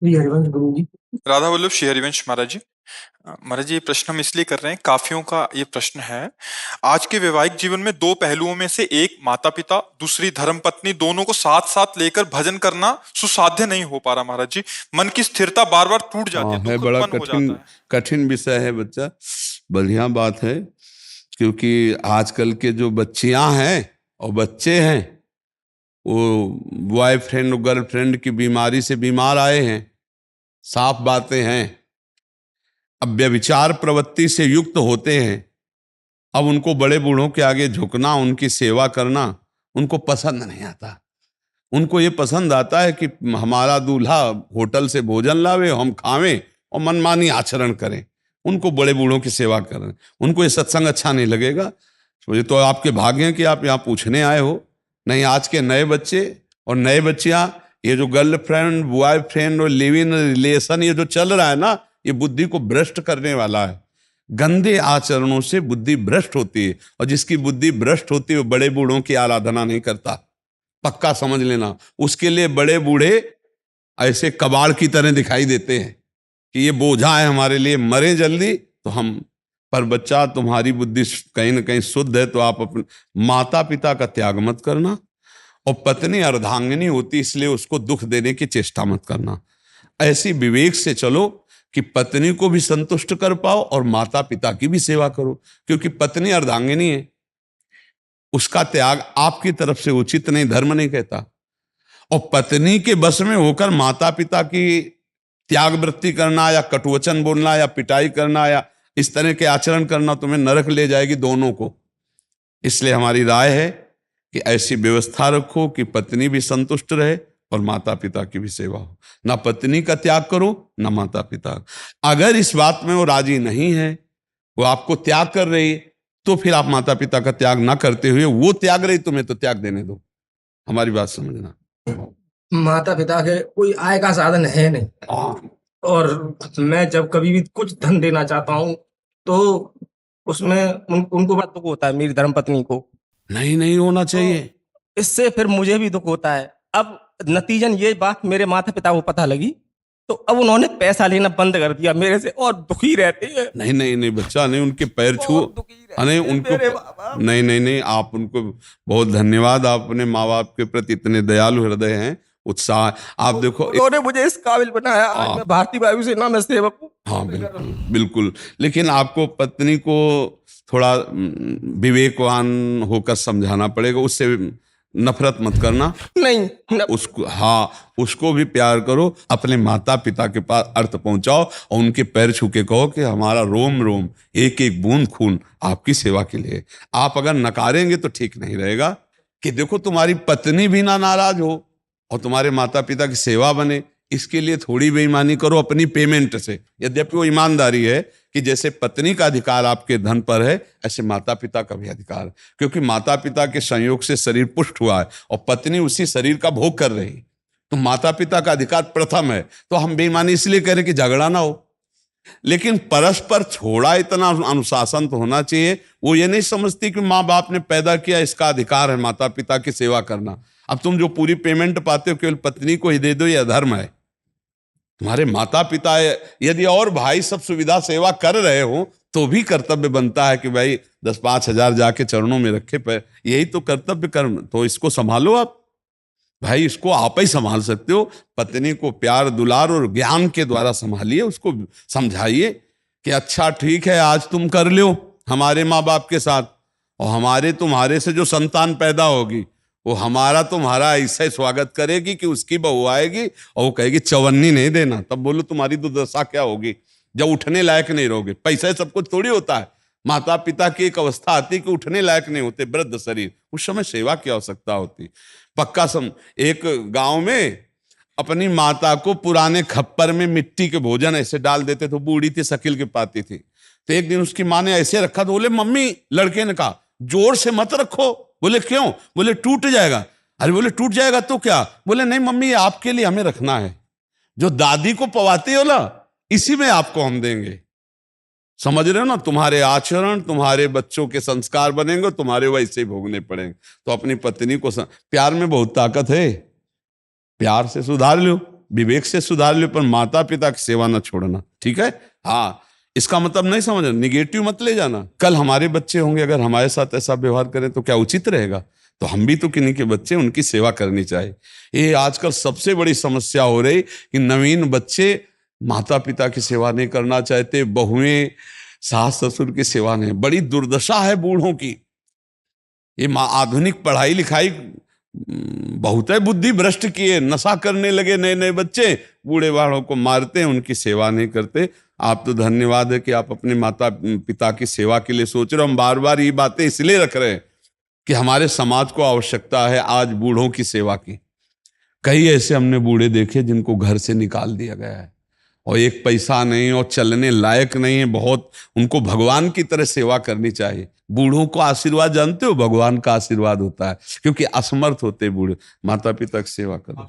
जी हरिवंश गुरु जी। राधा वल्लभ श्री हरिवंश महाराज जी। महाराज जी, ये प्रश्न हम इसलिए कर रहे हैं, काफियों का ये प्रश्न है। आज के वैवाहिक जीवन में दो पहलुओं में से एक माता पिता, दूसरी धर्म पत्नी, दोनों को साथ साथ लेकर भजन करना सुसाध्य नहीं हो पा रहा महाराज जी। मन की स्थिरता बार बार टूट जाती हाँ, है, है दुख बड़ा उत्पन्न हो कठिन जाता है। कठिन विषय है बच्चा। बढ़िया बात है, क्योंकि आजकल के जो बच्चियां हैं और बच्चे हैं वो बॉयफ्रेंड और गर्लफ्रेंड की बीमारी से बीमार आए हैं। साफ बातें हैं। अब व्यभिचार प्रवृत्ति से युक्त होते हैं। अब उनको बड़े बूढ़ों के आगे झुकना, उनकी सेवा करना उनको पसंद नहीं आता। उनको ये पसंद आता है कि हमारा दूल्हा होटल से भोजन लावे, हम खावें और मनमानी आचरण करें। उनको बड़े बूढ़ों की सेवा करें। उनको ये सत्संग अच्छा नहीं लगेगा। तो ये तो आपके भाग्य हैं कि आप यहाँ पूछने आए हो। नहीं, आज के नए बच्चे और नए बच्चियां, ये जो गर्लफ्रेंड बॉयफ्रेंड और लिव इन रिलेशन ये जो चल रहा है ना, ये बुद्धि को भ्रष्ट करने वाला है। गंदे आचरणों से बुद्धि भ्रष्ट होती है, और जिसकी बुद्धि भ्रष्ट होती है वो बड़े बूढ़ों की आराधना नहीं करता। पक्का समझ लेना। उसके लिए बड़े बूढ़े ऐसे कबाड़ की तरह दिखाई देते हैं कि ये बोझा है हमारे लिए, मरे जल्दी तो हम। पर बच्चा, तुम्हारी बुद्धि कहीं ना कहीं शुद्ध है, तो आप अपने माता पिता का त्याग मत करना। और पत्नी अर्धांगिनी होती, इसलिए उसको दुख देने की चेष्टा मत करना। ऐसी विवेक से चलो कि पत्नी को भी संतुष्ट कर पाओ और माता पिता की भी सेवा करो। क्योंकि पत्नी अर्धांगिनी है, उसका त्याग आपकी तरफ से उचित नहीं, धर्म नहीं कहता। और पत्नी के बस में होकर माता पिता की त्याग वृत्ति करना, या कटुवचन बोलना, या पिटाई करना, या इस तरह के आचरण करना तुम्हें नरक ले जाएगी दोनों को। इसलिए हमारी राय है कि ऐसी व्यवस्था रखो कि पत्नी भी संतुष्ट रहे और माता पिता की भी सेवा हो। ना पत्नी का त्याग करो, ना माता पिता। अगर इस बात में वो राजी नहीं है, वो आपको त्याग कर रही है, तो फिर आप माता पिता का त्याग ना करते हुए वो त्याग रही, तुम्हें तो त्याग देने दो। हमारी बात समझना। माता पिता के कोई आय का साधन है नहीं, और मैं जब कभी भी कुछ धन देना चाहता हूँ तो उसमें उनको बड़ा दुख होता है, मेरी धर्मपत्नी को। नहीं, नहीं होना चाहिए। तो इससे फिर मुझे भी दुख होता है। अब नतीजन ये बात मेरे माता पिता को पता लगी, तो अब उन्होंने पैसा लेना बंद कर दिया मेरे से, और दुखी रहते हैं। नहीं नहीं नहीं बच्चा, नहीं, उनके पैर छू। बहुत दुखी रहते नहीं, हैं उनको मेरे बाबा। नहीं नहीं नहीं, आप उनको बहुत धन्यवाद। आप अपने माँ बाप के प्रति इतने दयालु हृदय हैं, उत्साह। आप देखो, उन्होंने मुझे इस काबिल बनाया, आज मैं भारतीय वायुसेना में सेवक हूँ। हाँ बिल्कुल बिल्कुल। लेकिन आपको पत्नी को थोड़ा विवेकवान होकर समझाना पड़ेगा। उससे नफरत मत करना। नहीं उसको, हाँ, उसको भी प्यार करो। अपने माता पिता के पास अर्थ पहुंचाओ और उनके पैर छू के कहो कि हमारा रोम रोम, एक एक बूंद खून आपकी सेवा के लिए। आप अगर नकारेंगे तो ठीक नहीं रहेगा। कि देखो, तुम्हारी पत्नी भी ना नाराज हो और तुम्हारे माता पिता की सेवा बने। इसके लिए थोड़ी बेईमानी करो अपनी पेमेंट से। यद्यपि वो ईमानदारी है कि जैसे पत्नी का अधिकार आपके धन पर है, ऐसे माता पिता का भी अधिकार है। क्योंकि माता पिता के संयोग से शरीर पुष्ट हुआ है और पत्नी उसी शरीर का भोग कर रही, तो माता पिता का अधिकार प्रथम है। तो हम बेईमानी इसलिए करें कि झगड़ा ना हो। लेकिन परस्पर थोड़ा इतना अनुशासन तो होना चाहिए। वो ये नहीं समझती कि माँ बाप ने पैदा किया, इसका अधिकार है माता पिता की सेवा करना। अब तुम जो पूरी पेमेंट पाते हो केवल पत्नी को ही दे दो, ये अधर्म है। तुम्हारे माता पिता यदि और भाई सब सुविधा सेवा कर रहे हो, तो भी कर्तव्य बनता है कि भाई 10-5 हजार जाके चरणों में रखे पैर। यही तो कर्तव्य कर्म। तो इसको संभालो आप भाई, इसको आप ही संभाल सकते हो। पत्नी को प्यार दुलार और ज्ञान के द्वारा संभालिए। उसको समझाइए कि अच्छा ठीक है, आज तुम कर लो हमारे माँ बाप के साथ, और हमारे तुम्हारे से जो संतान पैदा होगी वो हमारा तुम्हारा ऐसा ही स्वागत करेगी कि उसकी बहू आएगी और वो कहेगी चवन्नी नहीं देना। तब बोलो तुम्हारी दुर्दशा क्या होगी, जब उठने लायक नहीं रहोगे। पैसा सब कुछ थोड़ी होता है। माता पिता की एक अवस्था आती कि उठने लायक नहीं होते, वृद्ध शरीर, उस समय सेवा की आवश्यकता होती। पक्का एक गांव में अपनी माता को पुराने खप्पर में मिट्टी के भोजन ऐसे डाल देते थे। बूढ़ी थी, शकील के पाती थी। तो एक दिन उसकी माँ ने ऐसे रखा, तो बोले मम्मी, लड़के ने कहा जोर से मत रखो। बोले क्यों? बोले टूट जाएगा। अरे बोले टूट जाएगा तो क्या? बोले नहीं मम्मी, ये आपके लिए हमें रखना है। जो दादी को पवाती हो ना, इसी में आपको हम देंगे। समझ रहे हो ना? तुम्हारे आचरण, तुम्हारे बच्चों के संस्कार बनेंगे, तुम्हारे वैसे ही भोगने पड़ेंगे। तो अपनी पत्नी को प्यार में बहुत ताकत है, प्यार से सुधार लो। विवेक से सुधार लो, पर माता पिता की सेवा न छोड़ना, ठीक है। हाँ, इसका मतलब नहीं समझना, निगेटिव मत ले जाना। कल हमारे बच्चे होंगे, अगर हमारे साथ ऐसा व्यवहार करें तो क्या उचित रहेगा? तो हम भी तो किन्हीं के बच्चे, उनकी सेवा करनी चाहिए। ये आजकल सबसे बड़ी समस्या हो रही कि नवीन बच्चे माता पिता की सेवा नहीं करना चाहते, बहुएं सास ससुर की सेवा नहीं। बड़ी दुर्दशा है बूढ़ों की। ये आधुनिक पढ़ाई लिखाई बहुत है बुद्धि भ्रष्ट किए, नशा करने लगे नए नए बच्चे, बूढ़े बाड़ों को मारते हैं, उनकी सेवा नहीं करते। आप तो धन्यवाद है कि आप अपने माता पिता की सेवा के लिए सोच रहे हो। हम बार बार ये बातें इसलिए रख रहे हैं कि हमारे समाज को आवश्यकता है आज बूढ़ों की सेवा की। कई ऐसे हमने बूढ़े देखे जिनको घर से निकाल दिया गया है और एक पैसा नहीं और चलने लायक नहीं है। बहुत उनको भगवान की तरह सेवा करनी चाहिए। बूढ़ों को आशीर्वाद जानते हो, भगवान का आशीर्वाद होता है, क्योंकि असमर्थ होते बूढ़े। माता पिता की सेवा करो।